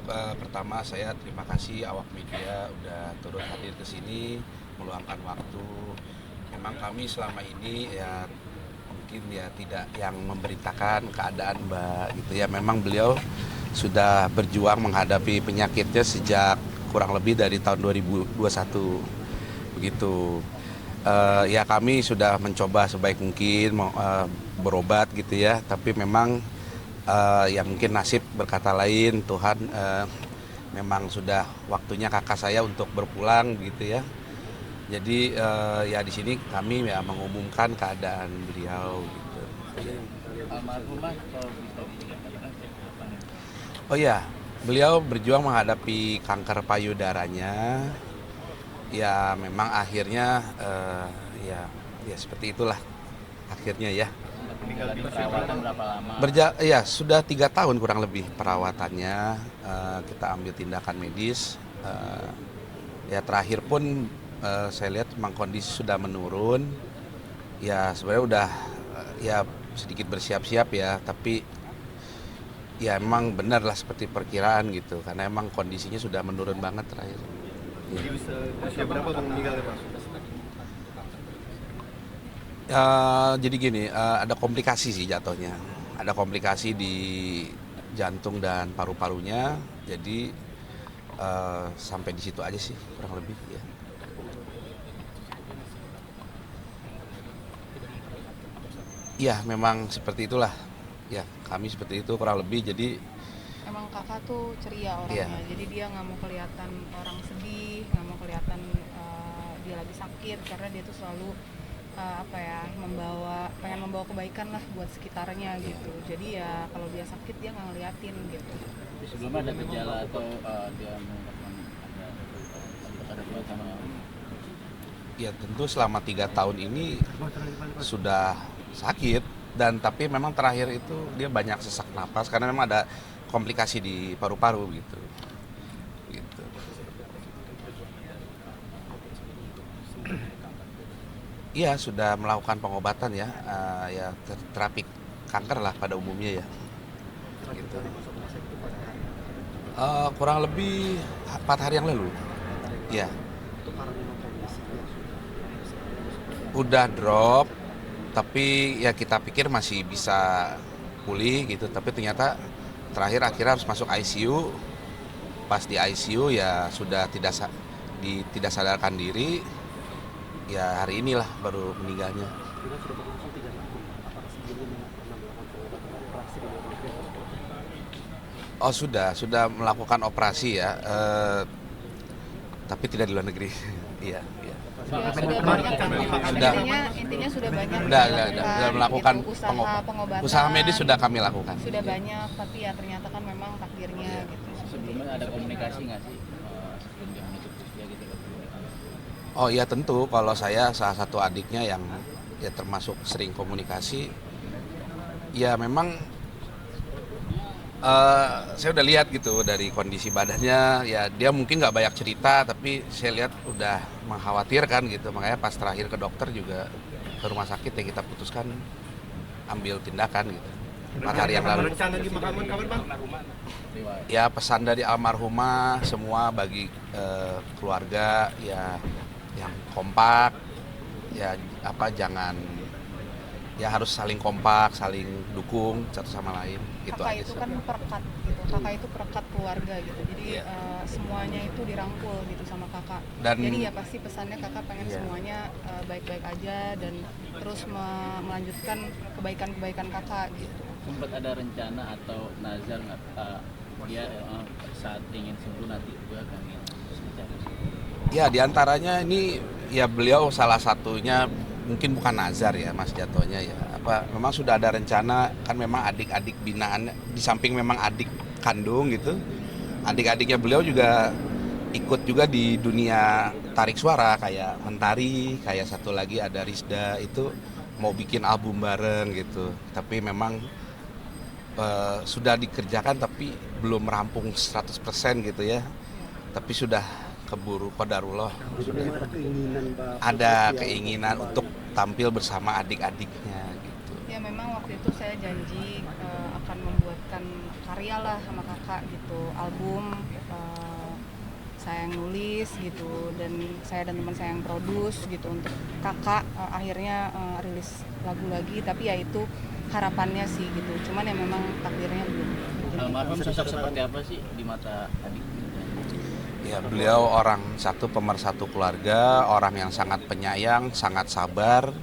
untuk pertama saya terima kasih awak media udah turut hadir ke sini, meluangkan waktu. Memang kami selama ini ya mungkin ya tidak yang memberitakan keadaan Mbak gitu ya. Memang beliau sudah berjuang menghadapi penyakitnya sejak kurang lebih dari tahun 2021 begitu. Ya kami sudah mencoba sebaik mungkin berobat gitu ya, tapi memang ya mungkin nasib berkata lain, Tuhan memang sudah waktunya kakak saya untuk berpulang gitu ya. Jadi ya di sini kami ya mengumumkan keadaan beliau gitu. Almarhumah kalau bisa dikatakan apa nih? Oh ya, beliau berjuang menghadapi kanker payudaranya. Ya memang akhirnya ya seperti itulah akhirnya ya. Sempat menjalani perawatan berapa lama? Ya sudah 3 tahun kurang lebih perawatannya. Kita ambil tindakan medis. Ya terakhir pun saya lihat memang kondisi sudah menurun. Ya sebenarnya udah ya sedikit bersiap-siap ya, tapi ya emang benar lah seperti perkiraan gitu, karena emang kondisinya sudah menurun banget terakhir. Jadi usia berapa Bang meninggalnya Pak? Jadi gini, ada komplikasi sih jatuhnya. Ada komplikasi di jantung dan paru-parunya. Jadi sampai di situ aja sih kurang lebih ya. Iya, memang seperti itulah. Ya, kami seperti itu kurang lebih. Jadi Emang kakak tuh ceria orangnya, iya. jadi dia nggak mau kelihatan orang sedih, nggak mau kelihatan dia lagi sakit, karena dia tuh selalu pengen membawa kebaikan lah buat sekitarnya gitu. Jadi ya kalau dia sakit dia nggak ngeliatin gitu. Sebelumnya ada gejala atau dia mengungkapkan ada sama Ya tentu selama 3 tahun ini sudah sakit, dan tapi memang terakhir itu dia banyak sesak napas karena memang ada komplikasi di paru-paru gitu. Gitu. Iya sudah melakukan pengobatan ya, ya terapi kanker lah pada umumnya ya. Gitu. Kurang lebih 4 hari yang lalu. Ya. Udah drop, tapi ya kita pikir masih bisa pulih gitu, tapi ternyata terakhir akhirnya harus masuk ICU. Pas di ICU ya sudah tidak sadarkan diri, ya hari inilah baru meninggalnya. Oh sudah melakukan operasi ya, tapi tidak di luar negeri. Iya, iya. Sudah banyak kan, Sudah. intinya sudah banyak Udah dilakukan melakukan gitu, pengobatan, usaha medis sudah kami lakukan. sudah banyak, tapi ya ternyata kan memang takdirnya gitu. sebelumnya ada komunikasi nggak sih sebelum dia menutup usia gitu? Oh iya tentu, kalau saya salah satu adiknya yang ya termasuk sering komunikasi, ya memang saya udah lihat gitu dari kondisi badannya, ya dia mungkin nggak banyak cerita, tapi saya lihat udah mengkhawatirkan gitu, makanya pas terakhir ke dokter juga ke rumah sakit ya kita putuskan ambil tindakan gitu. 4 hari yang lalu. Rencana di pemakaman kapan Bang? Ya pesan dari almarhumah semua bagi keluarga ya yang kompak, ya jangan, ya harus saling kompak, saling dukung satu sama lain gitu Kakak aja itu sih. kan perekat gitu, kakak itu perekat keluarga gitu, jadi Iya. semuanya itu dirangkul gitu sama kakak. Dan- Jadi ya pasti pesannya kakak pengen Iya. semuanya baik-baik aja dan terus melanjutkan kebaikan-kebaikan kakak gitu. Sempat ada rencana atau nazar nggak dia saat ingin sembuh nanti juga akan ingin bicara? Ya diantaranya ini ya beliau salah satunya, mungkin bukan nazar ya Mas jatuhnya ya, memang sudah ada rencana, kan memang adik-adik binaan di samping memang adik kandung gitu, adik-adiknya beliau juga ikut juga di dunia tarik suara, kayak Mentari, kayak satu lagi ada Rizda, itu mau bikin album bareng gitu, tapi memang sudah dikerjakan tapi belum rampung 100% gitu ya, tapi sudah keburu qadarullah, ada keinginan untuk tampil bersama adik-adiknya gitu. Ya memang waktu itu saya janji akan membuat membuatkan karya lah sama kakak gitu, album saya yang nulis gitu, dan saya dan teman saya yang produce gitu untuk kakak. Akhirnya rilis lagu lagi, tapi ya itu harapannya sih gitu, cuman ya memang takdirnya belum. Almarhum sosok seperti apa sih di mata adik? Ya, beliau orang satu pemersatu keluarga, orang yang sangat penyayang, sangat sabar,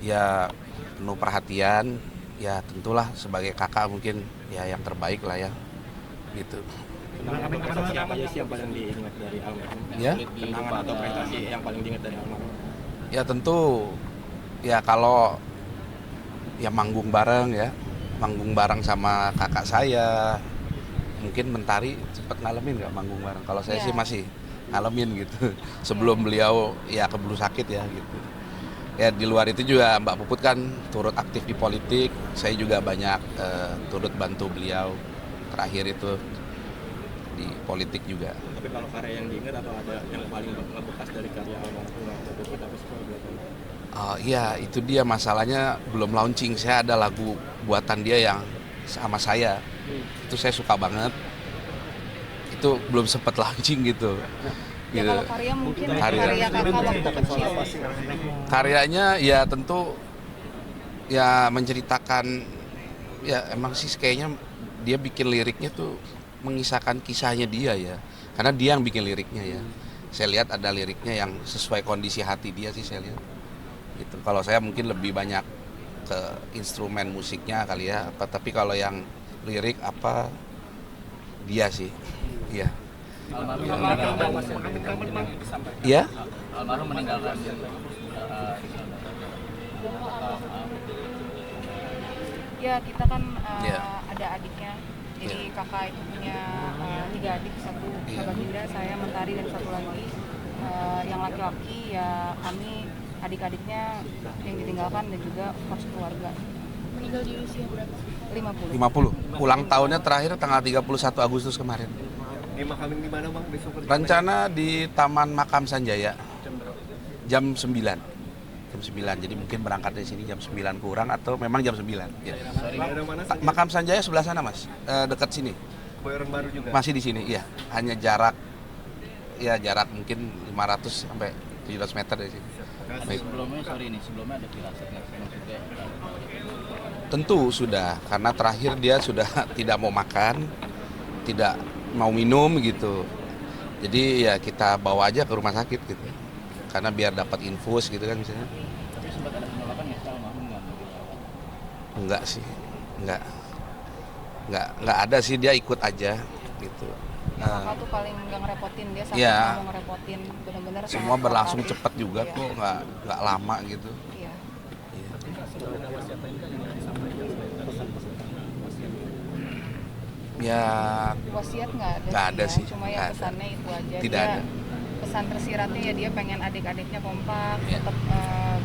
ya penuh perhatian. Ya tentulah sebagai kakak mungkin ya yang terbaik lah ya, gitu. Prestasi apa aja sih yang paling diingat dari almarhum? Ya, Kenangan atau prestasi yang paling diingat dari almarhum? ya tentu ya kalau ya manggung bareng sama kakak saya. Mungkin Mentari sempat ngalamin nggak manggung bareng? Kalau saya sih masih ngalamin gitu. Sebelum beliau ya keburu sakit ya gitu. Ya di luar itu juga Mbak Puput kan turut aktif di politik. Saya juga banyak turut bantu beliau terakhir itu di politik juga. Tapi kalau karya yang diingat atau ada yang paling ngebekas dari karya almarhum Mbak Puput apa sih kalau boleh tahu? Iya, itu dia masalahnya belum launching. Saya ada lagu buatan dia yang sama saya. Itu saya suka banget. Itu belum sempat launching gitu. Ya kalau karya mungkin karya kakak waktu kecil. Karyanya ya tentu ya menceritakan, ya emang sih kayaknya dia bikin liriknya tuh mengisahkan kisahnya dia ya. Karena dia yang bikin liriknya ya. Saya lihat ada liriknya yang sesuai kondisi hati dia sih saya lihat. Gitu. Kalau saya mungkin lebih banyak ke instrumen musiknya kali ya, tapi kalau yang lirik apa dia sih. Iya. Iya? Almarhum meninggalkan Ya kita kan Iya. ada adiknya, jadi Iya. kakak itu punya 3 adik, satu Iya. Baginda, saya Mentari, dan satu lagi yang laki-laki ya kami adik-adiknya yang ditinggalkan, dan juga kos keluarga. Meninggal di usia berapa? 50. 50. Ulang tahunnya terakhir tanggal 31 Agustus kemarin. Dimakamin di mana bang besok? Rencana di Taman Makam Sanjaya. Jam 9. Jam 9. Jadi mungkin berangkat dari sini jam 9 kurang atau memang jam 9. Ya. Daerah mana sih? Makam Sanjaya sebelah sana, Mas. Dekat sini. Kebayoran Baru juga? Masih di sini, iya. Hanya jarak mungkin 500 sampai 700 meter dari sini. Baik. Sebelumnya ada firasat nggak sih maksudnya? Tentu sudah, karena terakhir dia sudah tidak mau makan, tidak mau minum gitu. Jadi ya kita bawa aja ke rumah sakit gitu. Karena biar dapat infus gitu kan misalnya. Tapi sempat ada penolakan nggak sih almarhum nggak mau dirawat? Enggak sih, enggak ada sih, dia ikut aja gitu. Kakak tuh paling nggak ngerepotin, dia sampai Iya. nggak mau ngerepotin, benar-benar Semua sangat berlangsung kooperatif. cepat juga Iya. kok, nggak lama gitu. Iya. Iya. Ya Wasiat nggak Nggak ada ya, sih, cuma nggak ya ada. pesannya itu aja. Tidak Dia ada. pesan tersiratnya ya dia pengen adik-adiknya kompak, Iya. tetap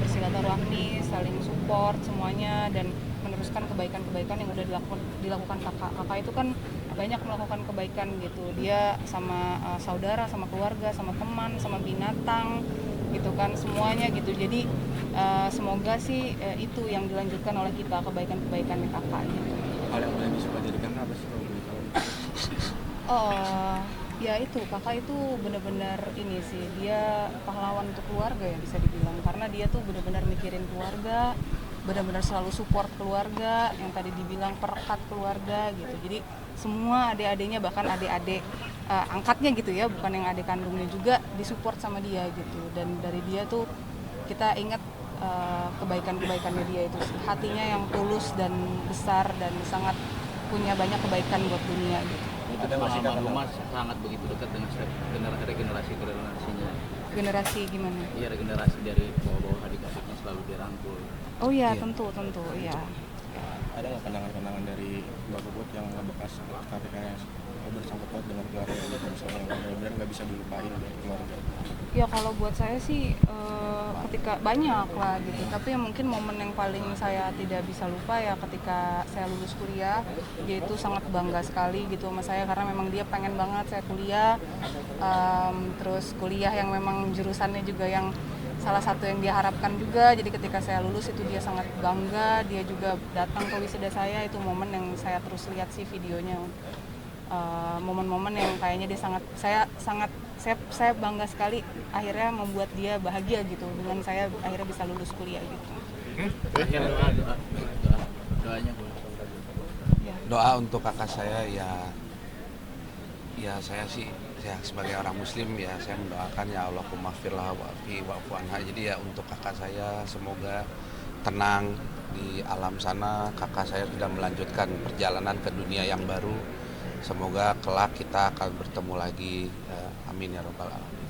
bersilaturahmi, saling support semuanya, dan meneruskan kebaikan-kebaikan yang udah dilakukan kakak. Kakak itu kan banyak melakukan kebaikan gitu. Dia sama saudara, sama keluarga, sama teman, sama binatang gitu kan, semuanya gitu. Jadi semoga sih itu yang dilanjutkan oleh kita, kebaikan-kebaikan kakak gitu. Hal yang paling disuka dari kakak apa sih kalau boleh tahu? Ya itu kakak itu benar-benar ini sih, dia pahlawan untuk keluarga ya bisa dibilang, karena dia tuh benar-benar mikirin keluarga, benar-benar selalu support keluarga, yang tadi dibilang perekat keluarga gitu. Jadi semua adik-adiknya, bahkan adik-adik angkatnya gitu ya, bukan yang adik kandungnya juga disupport sama dia gitu. Dan dari dia tuh kita ingat kebaikan-kebaikannya dia itu sih, hatinya yang tulus dan besar dan sangat punya banyak kebaikan buat dunia gitu. Itu almarhum sangat begitu dekat dengan regenerasinya. Generasi gimana? Iya, regenerasi dari bawah-bawah adik-adiknya selalu dirangkul. Oh iya, Iya. tentu iya. Ada nggak kenangan-kenangan dari Mbak Puput yang ngebekas karya bersangkut paut dengan keluarga gitu, misalnya yang benar-benar nggak bisa dilupain dari keluarga? Ya kalau buat saya sih ketika banyak lah gitu, tapi mungkin momen yang paling saya tidak bisa lupa ya ketika saya lulus kuliah. Dia itu sangat bangga sekali gitu sama saya, karena memang dia pengen banget saya kuliah, terus kuliah yang memang jurusannya juga yang salah satu yang dia harapkan juga. Jadi ketika saya lulus itu dia sangat bangga, dia juga datang ke wisuda saya. Itu momen yang saya terus lihat sih videonya. Momen-momen yang kayaknya dia saya bangga sekali akhirnya membuat dia bahagia gitu dengan saya akhirnya bisa lulus kuliah gitu. Terakhir doanya boleh. Ya. Doa untuk kakak saya ya saya sebagai orang muslim ya saya mendoakan ya Allahumma firlah wa'fu anha. Jadi ya untuk kakak saya semoga tenang di alam sana, kakak saya sudah melanjutkan perjalanan ke dunia yang baru. Semoga kelak kita akan bertemu lagi. Amin ya rabbal alamin.